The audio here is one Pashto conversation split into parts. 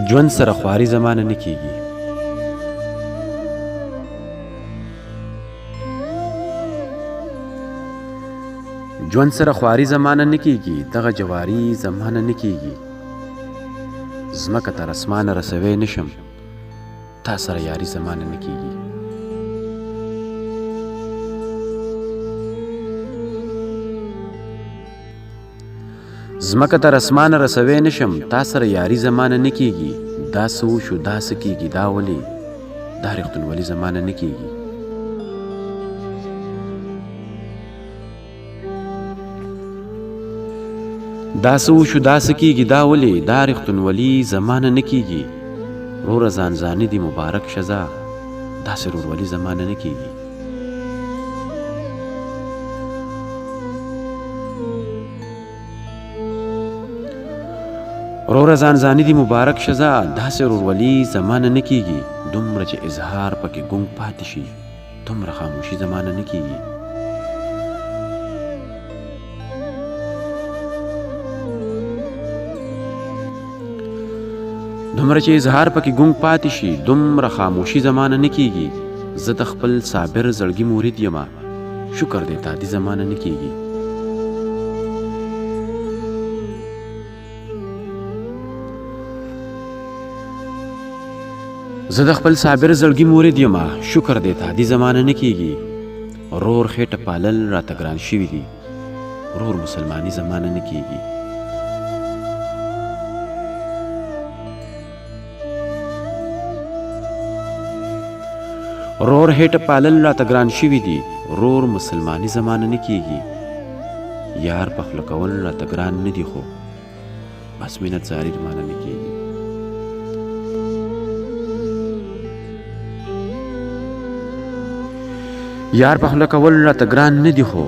ژوند سره خواري زمانه نه کیږي. ژوند سره خواري زمانه نه کیږي، دغه جواري زمانه نه کیږي. ځمکه تر اسمانه رسوي نشم، تا سره یاري زمانه نه کیږي. ځمکه تر اسمانه رسوي نشم، تا سره یاري زمانه نه کیږي. دا څه وشو دا څه کیږي دا ولې، دا رښتونولي زمانه نه کیږي. دا څه وشو دا څه کیږي دا ولې، دا رښتونولي زمانه نه کیږي. وروره ځان ځاني دي مبارک شزا، داسې ورورولي زمانه نه کیږي. وروره ځان ځاني دي مبارک شزا، داسې ورورولي زمانه نه کیږي. دومره چې اظهار پکې ګونګ پاتې شي، دومره خاموشي زمانه نه کیږي. دومره چې اظهار پکې ګونګ پاتې شي، دومره خاموشي زمانه نه کیږي. زه د خپل صابر زړګي مرید یمه، شکر دی تا دې زمانه نه کیږي. زه د خپل صابر زړګي مرید یمه، شکر دی تا دې زمانه نه کیږي. رور خېټه پالل راته ګران شوي دي، رور مسلماني زمانه نه کیږي. رور هېټه پالل راته ګران شوي دي، رور مسلماني زمانه نه کیږي. یار په خوله کول راته ګران نه دي، خو بس مینت زاري زمانه نه کیږي. یار په خوله کول راته ګران نه دي، خو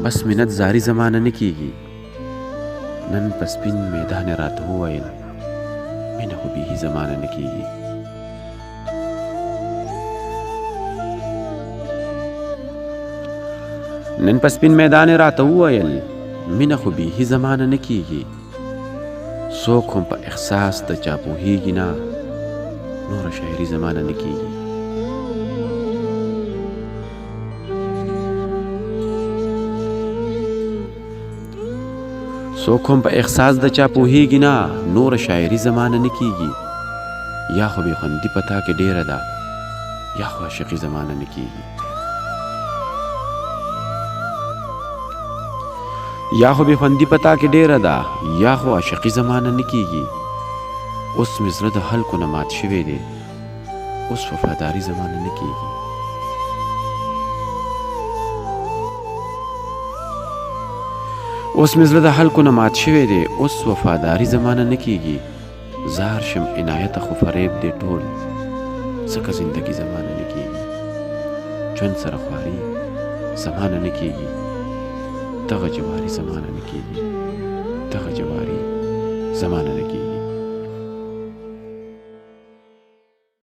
بس مینت زاري زمانه نه کیږي. نن په سپین میدان راته وویل، مینه خو بیخي زمانه نه کیږي. نن په سپین میدان راته وویل، مینه خو بیخي زمانه نه کیږي. څوک هم په احساس د چا پوهیږي نه، نوره شاعري زمانه نه کیږي. څوک هم په احساس د چا پوهیږي نه، نوره شاعري زمانه نه کیږي. یا خو بې خوندي په تا کې ډیره ده، یا خو عاشقي زمانه نه کیږي. یا خو بې خوندي په تا کې ډیره ده، یا خو عاشقي زمانه نه کیږي. اوس مې زړه د خلکو نه مات شوی دی، اوس وفاداري زمانه نه کیږي. اوس مې زړه د خلکو نه مات شوی دی، اوس وفاداري زمانه نه کیږي. زار شم عنایته خو فریب دی ټول، ځکه زندګي زمانه نه کیږي. ژوند سره خواري زمانه نه کیږي، دغه جواري زمانه نه کیږي، دغه جواري زمانه نه کیږي.